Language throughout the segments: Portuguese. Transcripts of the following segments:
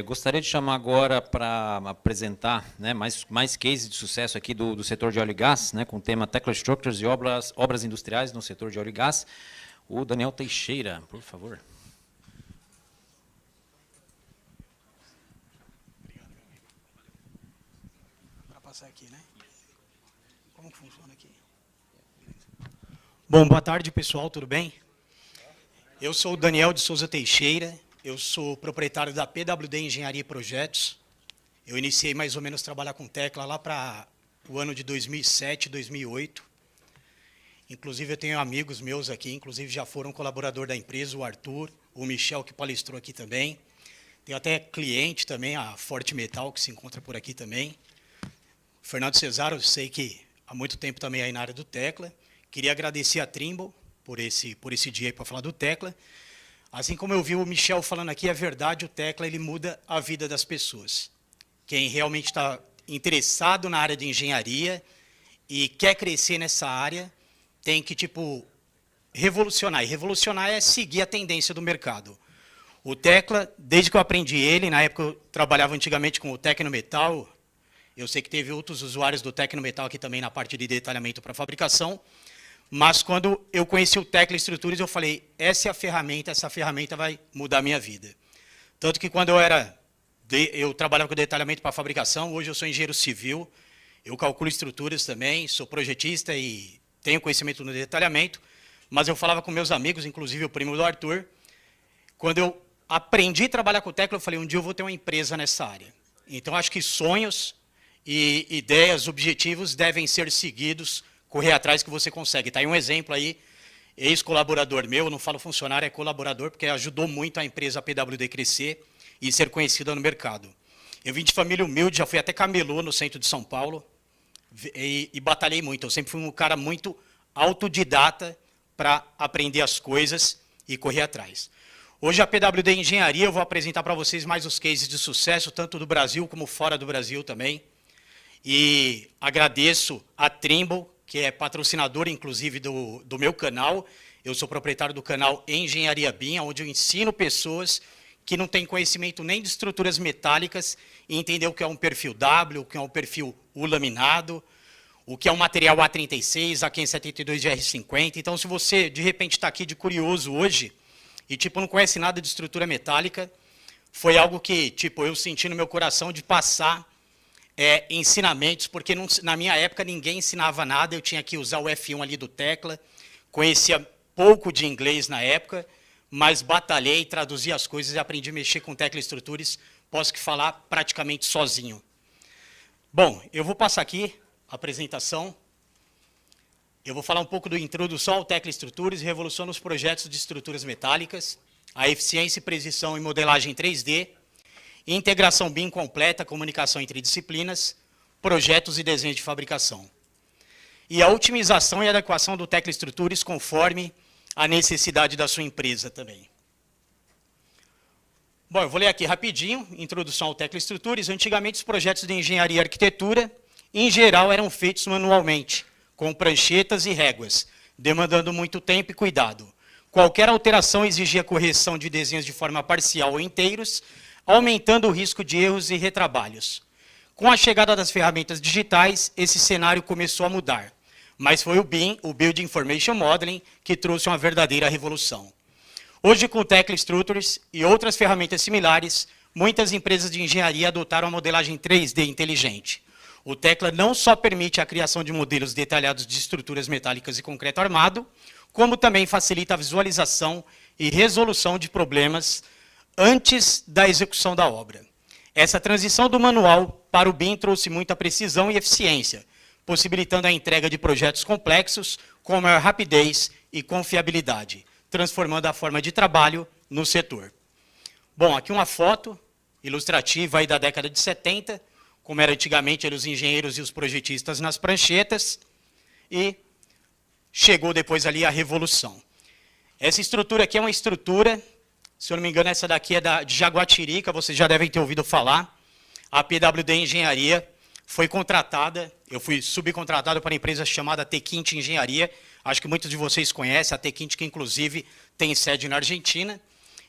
Gostaria de chamar agora para apresentar, né, mais cases de sucesso aqui do setor de óleo e gás, né, com o tema Tekla Structures e obras industriais no setor de óleo e gás, o Daniel Teixeira, por favor. Para passar aqui, né? Como que funciona aqui? Bom, boa tarde, pessoal, tudo bem? Eu sou o Daniel de Souza Teixeira, eu sou proprietário da PWD Engenharia e Projetos. Eu iniciei mais ou menos a trabalhar com Tekla lá para o ano de 2007, 2008. Inclusive, eu tenho amigos meus aqui, inclusive já foram colaborador da empresa, o Arthur, o Michel, que palestrou aqui também. Tenho até cliente também, a Forte Metal, que se encontra por aqui também. O Fernando Cesaro, eu sei que há muito tempo também aí na área do Tekla. Queria agradecer a Trimble por esse dia aí para falar do Tekla. Assim como eu vi o Michel falando aqui, é verdade, o Tekla ele muda a vida das pessoas. Quem realmente está interessado na área de engenharia e quer crescer nessa área, tem que, revolucionar. E revolucionar é seguir a tendência do mercado. O Tekla, desde que eu aprendi ele, na época eu trabalhava antigamente com o Tecnometal, eu sei que teve outros usuários do Tecnometal aqui também na parte de detalhamento para fabricação, mas quando eu conheci o Tekla Estruturas, eu falei, essa ferramenta vai mudar a minha vida. Tanto que quando eu trabalhava com detalhamento para fabricação, hoje eu sou engenheiro civil, eu calculo estruturas também, sou projetista e tenho conhecimento no detalhamento, mas eu falava com meus amigos, inclusive o primo do Arthur, quando eu aprendi a trabalhar com o Tekla, eu falei, um dia eu vou ter uma empresa nessa área. Então, acho que sonhos e ideias, objetivos devem ser seguidos, correr atrás que você consegue. Está aí um exemplo aí, ex-colaborador meu, não falo funcionário, é colaborador, porque ajudou muito a empresa PWD crescer e ser conhecida no mercado. Eu vim de família humilde, já fui até camelô no centro de São Paulo e batalhei muito. Eu sempre fui um cara muito autodidata para aprender as coisas e correr atrás. Hoje a PWD Engenharia, eu vou apresentar para vocês mais os cases de sucesso, tanto do Brasil como fora do Brasil também. E agradeço a Trimble, que é patrocinadora, inclusive, do meu canal. Eu sou proprietário do canal Engenharia BIM, onde eu ensino pessoas que não têm conhecimento nem de estruturas metálicas e entender o que é um perfil W, o que é um perfil U laminado, o que é um material A36, A572 de R50. Então, se você, de repente, está aqui de curioso hoje e, não conhece nada de estrutura metálica, foi algo que, eu senti no meu coração de passar ensinamentos, porque na minha época ninguém ensinava nada, eu tinha que usar o F1 ali do Tekla, conhecia pouco de inglês na época, mas batalhei, traduzi as coisas e aprendi a mexer com Tekla Estruturas, posso que falar praticamente sozinho. Bom, eu vou passar aqui a apresentação, eu vou falar um pouco do introdução ao Tekla Estruturas e revolução nos projetos de estruturas metálicas, a eficiência e precisão em modelagem 3D, integração BIM completa, comunicação entre disciplinas, projetos e desenhos de fabricação. E a otimização e adequação do Tekla Estruturas conforme a necessidade da sua empresa também. Bom, eu vou ler aqui rapidinho, introdução ao Tekla Estruturas. Antigamente, os projetos de engenharia e arquitetura, em geral, eram feitos manualmente, com pranchetas e réguas, demandando muito tempo e cuidado. Qualquer alteração exigia correção de desenhos de forma parcial ou inteiros, aumentando o risco de erros e retrabalhos. Com a chegada das ferramentas digitais, esse cenário começou a mudar. Mas foi o BIM, o Building Information Modeling, que trouxe uma verdadeira revolução. Hoje, com o Tekla Structures e outras ferramentas similares, muitas empresas de engenharia adotaram a modelagem 3D inteligente. O Tekla não só permite a criação de modelos detalhados de estruturas metálicas e concreto armado, como também facilita a visualização e resolução de problemas antes da execução da obra. Essa transição do manual para o BIM trouxe muita precisão e eficiência, possibilitando a entrega de projetos complexos com maior rapidez e confiabilidade, transformando a forma de trabalho no setor. Bom, aqui uma foto ilustrativa aí da década de 70, como era antigamente os engenheiros e os projetistas nas pranchetas, e chegou depois ali a revolução. Essa estrutura aqui é uma estrutura, se eu não me engano, essa daqui é de Jaguatirica, vocês já devem ter ouvido falar. A PWD Engenharia foi contratada, eu fui subcontratado para uma empresa chamada Tequinte Engenharia, acho que muitos de vocês conhecem, a Tequinte, que inclusive tem sede na Argentina.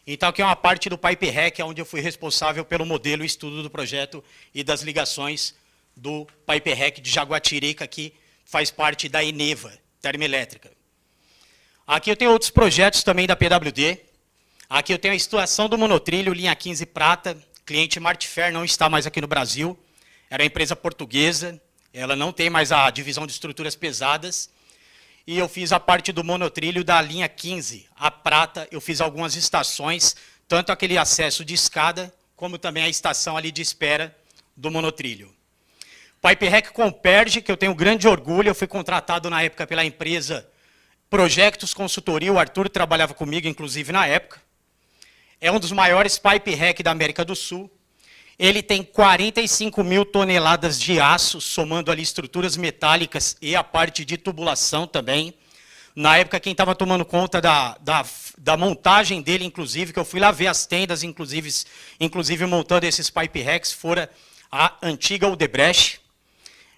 Então, aqui é uma parte do Pipe Hack, onde eu fui responsável pelo modelo e estudo do projeto e das ligações do Pipe Hack de Jaguatirica, que faz parte da Eneva Termoelétrica. Aqui eu tenho outros projetos também da PWD. Aqui eu tenho a instalação do monotrilho, linha 15 prata, cliente Martifer, não está mais aqui no Brasil. Era uma empresa portuguesa, ela não tem mais a divisão de estruturas pesadas. E eu fiz a parte do monotrilho da linha 15, a prata, eu fiz algumas estações, tanto aquele acesso de escada, como também a estação ali de espera do monotrilho. Pipe Hack Comperge, que eu tenho grande orgulho, eu fui contratado na época pela empresa Projectos Consultoria, o Arthur trabalhava comigo, inclusive, na época. É um dos maiores Pipe Hack da América do Sul. Ele tem 45 mil toneladas de aço, somando ali estruturas metálicas e a parte de tubulação também. Na época, quem estava tomando conta da montagem dele, inclusive, que eu fui lá ver as tendas, inclusive montando esses Pipe Hacks, fora a antiga Odebrecht,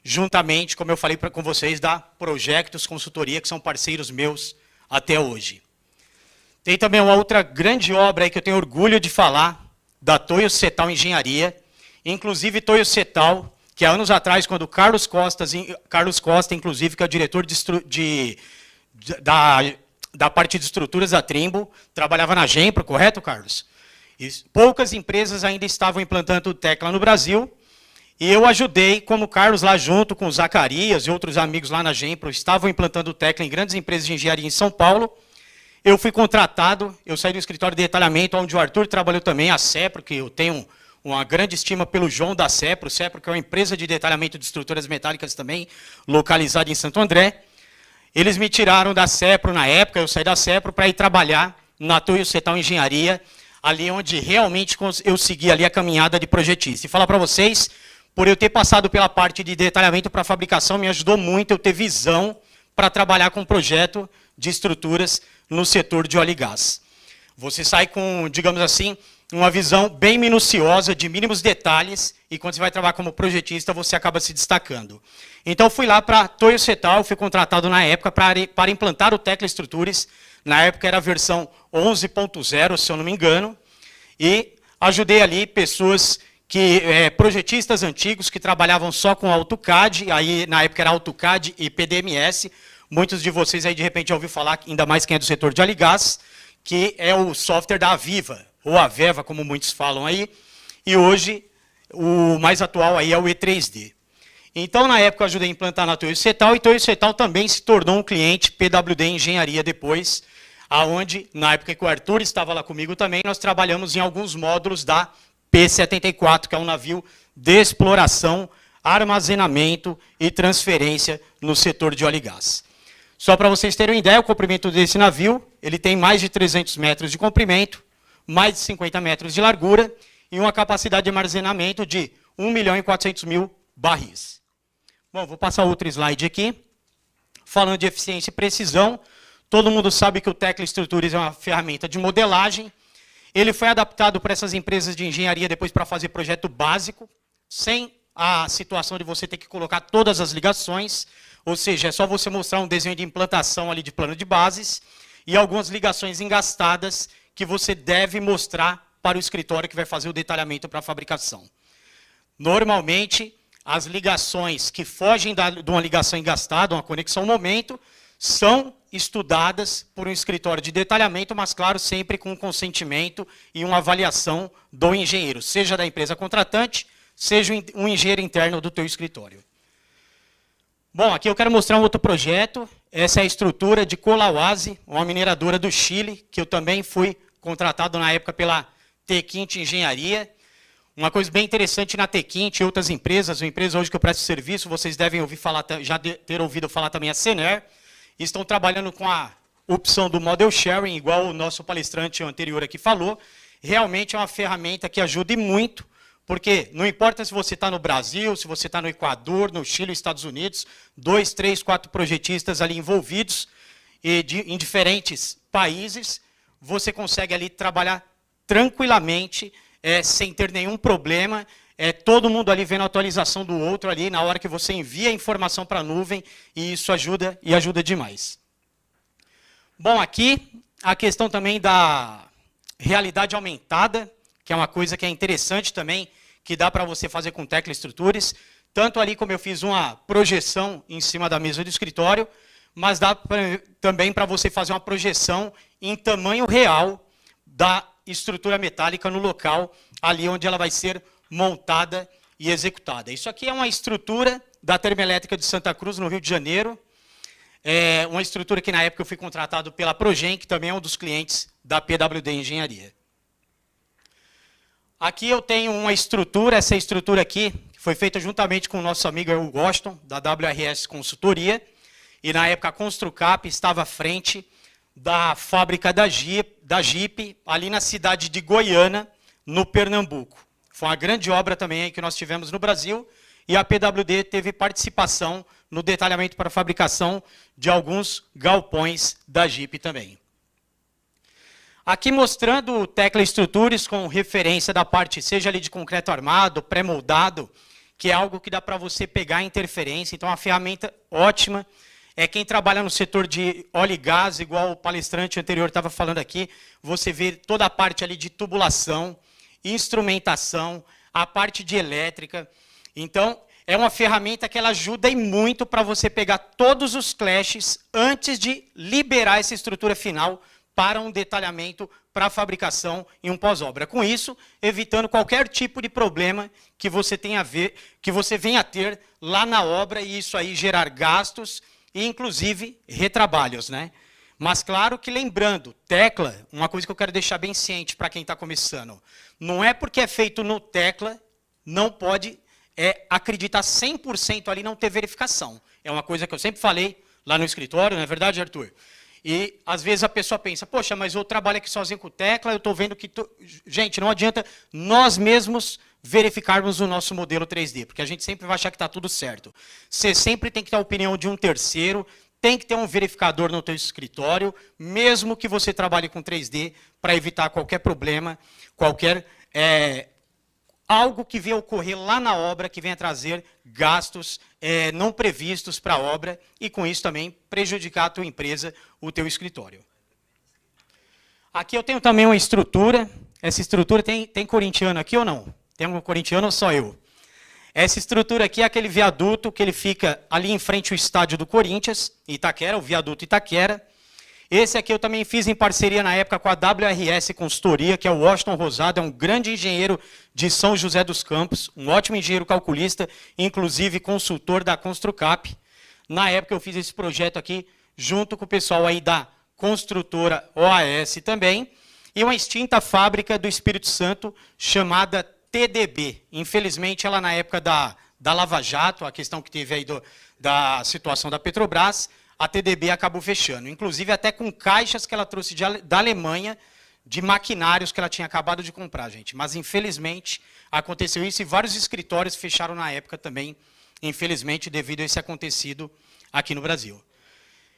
juntamente, como eu falei com vocês, da Projectos Consultoria, que são parceiros meus até hoje. Tem também uma outra grande obra aí que eu tenho orgulho de falar, da Toyo Setal Engenharia, inclusive Toyo Setal, que há anos atrás, quando Carlos Costa, inclusive, que é o diretor da parte de estruturas da Trimbo, trabalhava na Genpro, correto, Carlos? E poucas empresas ainda estavam implantando Tecla no Brasil, e eu ajudei, como Carlos lá junto com o Zacarias e outros amigos lá na Genpro, estavam implantando Tecla em grandes empresas de engenharia em São Paulo. Eu fui contratado, eu saí do escritório de detalhamento, onde o Arthur trabalhou também, a Cepro, que eu tenho uma grande estima pelo João da Cepro, que é uma empresa de detalhamento de estruturas metálicas também, localizada em Santo André. Eles me tiraram da Cepro na época, eu saí da Cepro para ir trabalhar na Toyo Setal Engenharia, ali onde realmente eu segui ali a caminhada de projetista. E falar para vocês, por eu ter passado pela parte de detalhamento para fabricação, me ajudou muito eu ter visão para trabalhar com projeto de estruturas no setor de óleo e gás. Você sai com, digamos assim, uma visão bem minuciosa, de mínimos detalhes, e quando você vai trabalhar como projetista, você acaba se destacando. Então, fui lá para a Toyo Setal, fui contratado na época para implantar o Tecla Estruturas. Na época era a versão 11.0, se eu não me engano, e ajudei ali pessoas projetistas antigos que trabalhavam só com AutoCAD, aí na época era AutoCAD e PDMS. Muitos de vocês aí de repente já ouviram falar, ainda mais quem é do setor de óleo e gás, que é o software da Aviva, ou Aveva, como muitos falam aí, e hoje o mais atual aí é o E3D. Então, na época, eu ajudei a implantar na Toyo Setal, e Toyo Setal também se tornou um cliente PWD Engenharia depois, aonde, na época que o Arthur estava lá comigo também, nós trabalhamos em alguns módulos da P-74, que é um navio de exploração, armazenamento e transferência no setor de óleo e gás. Só para vocês terem uma ideia, o comprimento desse navio, ele tem mais de 300 metros de comprimento, mais de 50 metros de largura e uma capacidade de armazenamento de 1.400.000 barris. Bom, vou passar outro slide aqui. Falando de eficiência e precisão, todo mundo sabe que o Tecla Estruturas é uma ferramenta de modelagem. Ele foi adaptado para essas empresas de engenharia depois para fazer projeto básico, sem a situação de você ter que colocar todas as ligações, ou seja, é só você mostrar um desenho de implantação ali de plano de bases e algumas ligações engastadas que você deve mostrar para o escritório que vai fazer o detalhamento para a fabricação. Normalmente, as ligações que fogem de uma ligação engastada, uma conexão momento, são estudadas por um escritório de detalhamento, mas, claro, sempre com consentimento e uma avaliação do engenheiro, seja da empresa contratante, seja um engenheiro interno do teu escritório. Bom, aqui eu quero mostrar um outro projeto. Essa é a estrutura de Colauase, uma mineradora do Chile, que eu também fui contratado na época pela Tequinte Engenharia. Uma coisa bem interessante na Tequinte e outras empresas, uma empresa hoje que eu presto serviço, vocês devem ouvir falar, já ter ouvido falar também a Sener, estão trabalhando com a opção do Model Sharing, igual o nosso palestrante anterior aqui falou. Realmente é uma ferramenta que ajuda muito, porque não importa se você está no Brasil, se você está no Equador, no Chile, Estados Unidos, 2, 3, 4 projetistas ali envolvidos em diferentes países, você consegue ali trabalhar tranquilamente, sem ter nenhum problema, todo mundo ali vendo a atualização do outro ali na hora que você envia a informação para a nuvem, e isso ajuda, e ajuda demais. Bom, aqui a questão também realidade aumentada, que é uma coisa que é interessante também, que dá para você fazer com Tecla Estruturas, tanto ali como eu fiz uma projeção em cima da mesa do escritório, mas dá também para você fazer uma projeção em tamanho real da estrutura metálica no local, ali onde ela vai ser montada e executada. Isso aqui é uma estrutura da Termoelétrica de Santa Cruz, no Rio de Janeiro. É uma estrutura que, na época, eu fui contratado pela Progen, que também é um dos clientes da PWD Engenharia. Aqui eu tenho uma estrutura, essa estrutura aqui foi feita juntamente com o nosso amigo Hugo Washington, da WRS Consultoria, e, na época, a Construcap estava à frente da fábrica da Jeep, ali na cidade de Goiânia, no Pernambuco. Foi uma grande obra também aí que nós tivemos no Brasil, e a PWD teve participação no detalhamento para a fabricação de alguns galpões da Jeep também. Aqui mostrando o Tecla Estruturas com referência da parte, seja ali de concreto armado, pré-moldado, que é algo que dá para você pegar interferência, então é uma ferramenta ótima. É quem trabalha no setor de óleo e gás, igual o palestrante anterior estava falando aqui, você vê toda a parte ali de tubulação, instrumentação, a parte de elétrica. Então, é uma ferramenta que ela ajuda e muito para você pegar todos os clashes antes de liberar essa estrutura final para um detalhamento, para a fabricação em um pós-obra. Com isso, evitando qualquer tipo de problema que você tenha a ver, que você venha a ter lá na obra, e isso aí gerar gastos e, inclusive, retrabalhos, né? Mas, claro que lembrando, Tecla, uma coisa que eu quero deixar bem ciente para quem está começando, não é porque é feito no Tecla, não pode acreditar 100% ali, não ter verificação. É uma coisa que eu sempre falei lá no escritório, não é verdade, Arthur? E, às vezes, a pessoa pensa, poxa, mas eu trabalho aqui sozinho com Tecla, eu estou vendo que... Gente, não adianta nós mesmos verificarmos o nosso modelo 3D, porque a gente sempre vai achar que está tudo certo. Você sempre tem que ter a opinião de um terceiro, tem que ter um verificador no teu escritório, mesmo que você trabalhe com 3D, para evitar qualquer problema, qualquer algo que venha ocorrer lá na obra, que venha trazer gastos não previstos para a obra, e com isso também prejudicar a tua empresa, o teu escritório. Aqui eu tenho também uma estrutura. Essa estrutura tem corintiano aqui ou não? Tem um corintiano ou só eu? Essa estrutura aqui é aquele viaduto que ele fica ali em frente ao estádio do Corinthians, Itaquera, o viaduto Itaquera. Esse aqui eu também fiz em parceria na época com a WRS Consultoria, que é o Washington Rosado, é um grande engenheiro de São José dos Campos, um ótimo engenheiro calculista, inclusive consultor da Construcap. Na época eu fiz esse projeto aqui, junto com o pessoal aí da construtora OAS também, e uma extinta fábrica do Espírito Santo chamada TDB. Infelizmente, ela na época da Lava Jato, a questão que teve aí da situação da Petrobras, a TDB acabou fechando. Inclusive até com caixas que ela trouxe da Alemanha, de maquinários que ela tinha acabado de comprar, gente. Mas, infelizmente, aconteceu isso e vários escritórios fecharam na época também, infelizmente, devido a esse acontecido aqui no Brasil.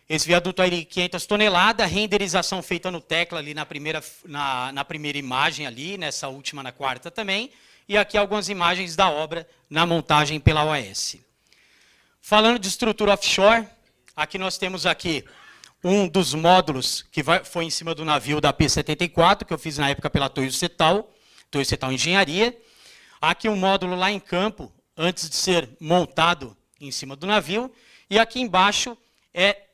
Esse viaduto aí, 500 toneladas, renderização feita no Tecla ali na primeira imagem ali, nessa última na quarta também, e aqui algumas imagens da obra na montagem pela OAS. Falando de estrutura offshore, aqui nós temos aqui um dos módulos que foi em cima do navio da P-74, que eu fiz na época pela Toyo Setal Engenharia. Aqui um módulo lá em campo, antes de ser montado em cima do navio, e aqui embaixo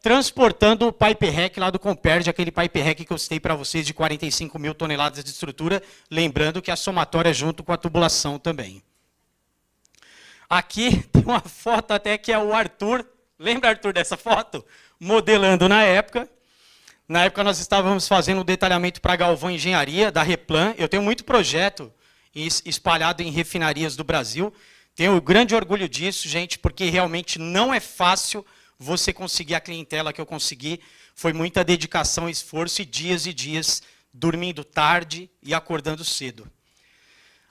transportando o pipe rack lá do Comperd, aquele pipe rack que eu citei para vocês de 45 mil toneladas de estrutura, lembrando que a somatória é junto com a tubulação também. Aqui tem uma foto até que é o Arthur, lembra, Arthur, dessa foto? Modelando na época. Na época nós estávamos fazendo um detalhamento para a Galvão Engenharia, da Replan. Eu tenho muito projeto espalhado em refinarias do Brasil. Tenho grande orgulho disso, gente, porque realmente não é fácil você conseguir a clientela que eu consegui. Foi muita dedicação, esforço e dias dormindo tarde e acordando cedo.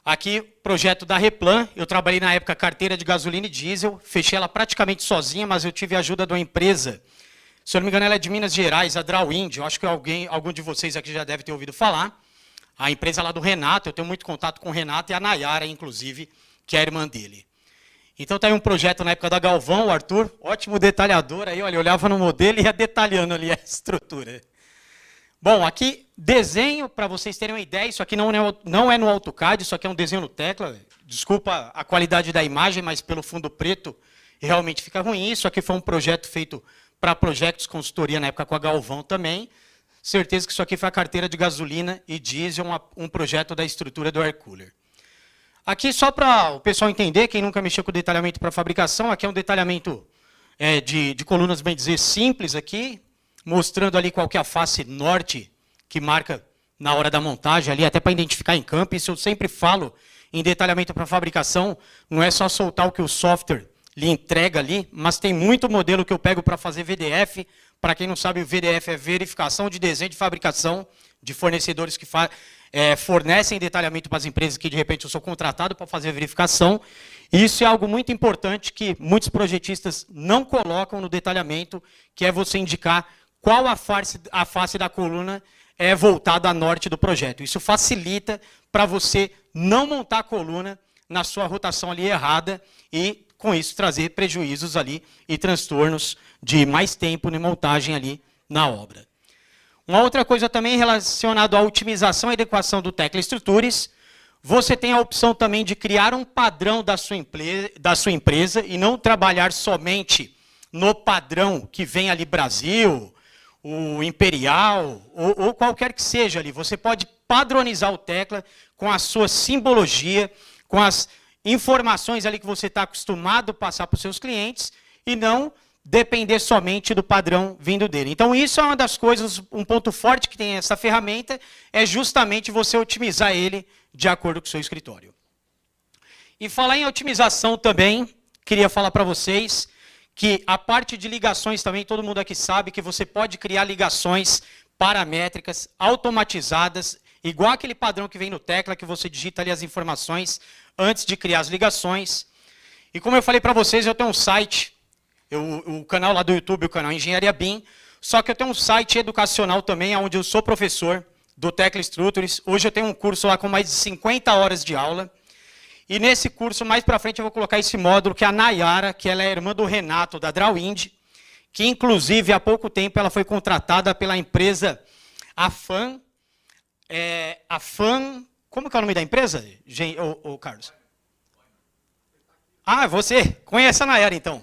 Aqui, projeto da Replan. Eu trabalhei na época carteira de gasolina e diesel. Fechei ela praticamente sozinha, mas eu tive a ajuda de uma empresa. Se eu não me engano, ela é de Minas Gerais, a Drawwind. Eu acho que algum de vocês aqui já deve ter ouvido falar. A empresa lá do Renato. Eu tenho muito contato com o Renato e a Nayara, inclusive, que é a irmã dele. Então, está aí um projeto na época da Galvão, o Arthur, ótimo detalhador. Aí, olha, eu olhava no modelo e ia detalhando ali a estrutura. Bom, aqui, desenho, para vocês terem uma ideia, isso aqui não é no AutoCAD, isso aqui é um desenho no Tecla. Desculpa a qualidade da imagem, mas pelo fundo preto realmente fica ruim. Isso aqui foi um projeto feito para Projects Consultoria, na época com a Galvão também. Certeza que isso aqui foi a carteira de gasolina e diesel, um projeto da estrutura do Air Cooler. Aqui, só para o pessoal entender, quem nunca mexeu com detalhamento para fabricação, aqui é um detalhamento de colunas, bem dizer, simples aqui, mostrando ali qual que é a face norte que marca na hora da montagem, ali até para identificar em campo. Isso eu sempre falo em detalhamento para fabricação, não é só soltar o que o software lhe entrega ali, mas tem muito modelo que eu pego para fazer VDF. Para quem não sabe, o VDF é verificação de desenho de fabricação de fornecedores que fornecem detalhamento para as empresas que, de repente, eu sou contratado para fazer a verificação. Isso é algo muito importante que muitos projetistas não colocam no detalhamento, que é você indicar qual a face da coluna é voltada a norte do projeto. Isso facilita para você não montar a coluna na sua rotação ali errada e, com isso, trazer prejuízos ali e transtornos de mais tempo na montagem ali na obra. Uma outra coisa também relacionada à otimização e adequação do Tecla Structures, você tem a opção também de criar um padrão da sua empresa e não trabalhar somente no padrão que vem ali Brasil, o Imperial, ou qualquer que seja ali. Você pode padronizar o Tecla com a sua simbologia, com as informações ali que você está acostumado a passar para os seus clientes e não depender somente do padrão vindo dele. Então, isso é uma das coisas, um ponto forte que tem essa ferramenta, é justamente você otimizar ele de acordo com o seu escritório. E falar em otimização também, queria falar para vocês que a parte de ligações também, todo mundo aqui sabe que você pode criar ligações paramétricas, automatizadas, igual aquele padrão que vem no Tecla, que você digita ali as informações antes de criar as ligações. E como eu falei para vocês, eu tenho um site, o canal lá do YouTube, o canal Engenharia BIM, só que eu tenho um site educacional também, onde eu sou professor do Tecla Structures. Hoje eu tenho um curso lá com mais de 50 horas de aula. E nesse curso, mais para frente, eu vou colocar esse módulo, que é a Nayara, que ela é irmã do Renato, da Drawwind, que inclusive há pouco tempo ela foi contratada pela empresa Afan. Como que é o nome da empresa, Carlos? Ah, você conhece a Nayara, então.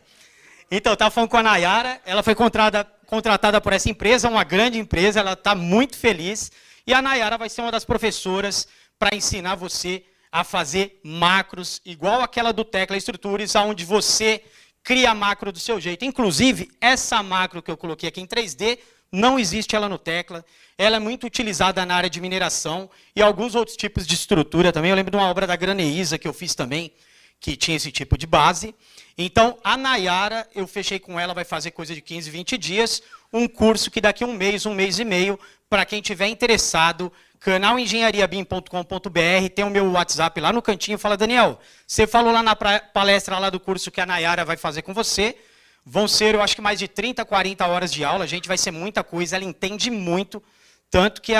Então, estava falando com a Nayara, ela foi contratada por essa empresa, uma grande empresa, ela está muito feliz. E a Nayara vai ser uma das professoras para ensinar você a fazer macros, igual aquela do Tecla Structures, onde você cria a macro do seu jeito. Inclusive, essa macro que eu coloquei aqui em 3D, não existe ela no Tecla. Ela é muito utilizada na área de mineração e alguns outros tipos de estrutura também. Eu lembro de uma obra da Graneisa que eu fiz também, que tinha esse tipo de base. Então, a Nayara, eu fechei com ela, vai fazer coisa de 15, 20 dias, um curso que daqui a um mês e meio, para quem tiver interessado, canalengenhariabim.com.br, tem o meu WhatsApp lá no cantinho, fala, Daniel, você falou lá na palestra lá do curso que a Nayara vai fazer com você, vão ser, eu acho que mais de 30, 40 horas de aula, gente, vai ser muita coisa, ela entende muito, tanto que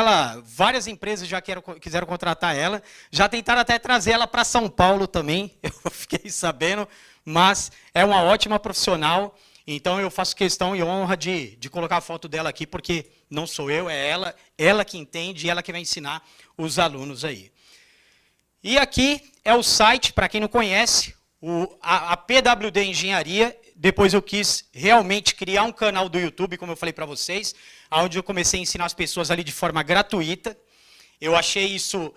várias empresas já quiseram contratar ela, já tentaram até trazer ela para São Paulo também, eu fiquei sabendo, mas é uma ótima profissional, então eu faço questão e honra de colocar a foto dela aqui, porque não sou eu, é ela que entende e ela que vai ensinar os alunos aí. E aqui é o site, para quem não conhece, a PWD Engenharia. Depois eu quis realmente criar um canal do YouTube, como eu falei para vocês, onde eu comecei a ensinar as pessoas ali de forma gratuita. Eu achei isso,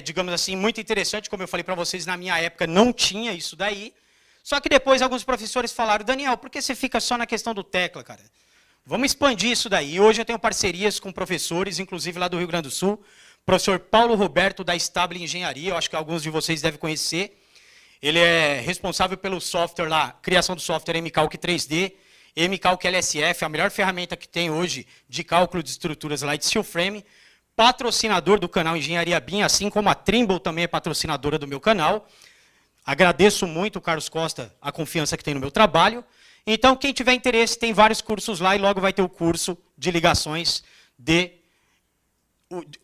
digamos assim, muito interessante, como eu falei para vocês, na minha época não tinha isso daí. Só que depois alguns professores falaram, Daniel, por que você fica só na questão do Tecla, cara? Vamos expandir isso daí. E hoje eu tenho parcerias com professores, inclusive lá do Rio Grande do Sul, professor Paulo Roberto, da Stable Engenharia, eu acho que alguns de vocês devem conhecer. Ele é responsável pelo software lá, criação do software MCalc 3D, MCalc LSF, a melhor ferramenta que tem hoje de cálculo de estruturas lá de steel frame, patrocinador do canal Engenharia BIM, assim como a Trimble também é patrocinadora do meu canal. Agradeço muito, Carlos Costa, a confiança que tem no meu trabalho. Então, quem tiver interesse, tem vários cursos lá e logo vai ter o curso de ligações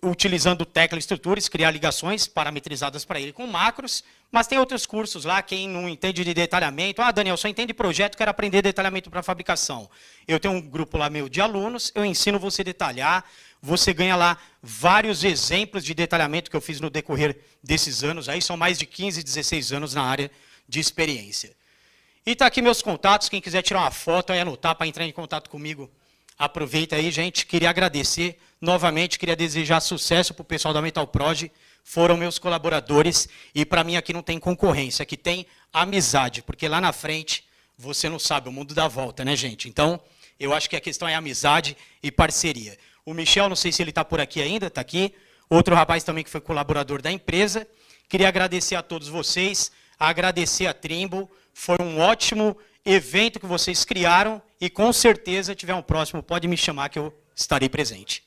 utilizando o Tecla Structures, criar ligações parametrizadas para ele com macros, mas tem outros cursos lá, quem não entende de detalhamento, Daniel, só entende projeto, quero aprender detalhamento para fabricação. Eu tenho um grupo lá meu de alunos, eu ensino você a detalhar, você ganha lá vários exemplos de detalhamento que eu fiz no decorrer desses anos. Aí são mais de 15, 16 anos na área de experiência. E está aqui meus contatos, quem quiser tirar uma foto e anotar para entrar em contato comigo, aproveita aí, gente. Queria agradecer novamente, queria desejar sucesso para o pessoal da Metal Prod, foram meus colaboradores, e para mim aqui não tem concorrência, aqui tem amizade, porque lá na frente, você não sabe, o mundo dá volta, né, gente? Então, eu acho que a questão é amizade e parceria. O Michel, não sei se ele está por aqui ainda, está aqui. Outro rapaz também que foi colaborador da empresa. Queria agradecer a todos vocês, agradecer a Trimble. Foi um ótimo evento que vocês criaram e, com certeza, tiver um próximo, pode me chamar que eu estarei presente.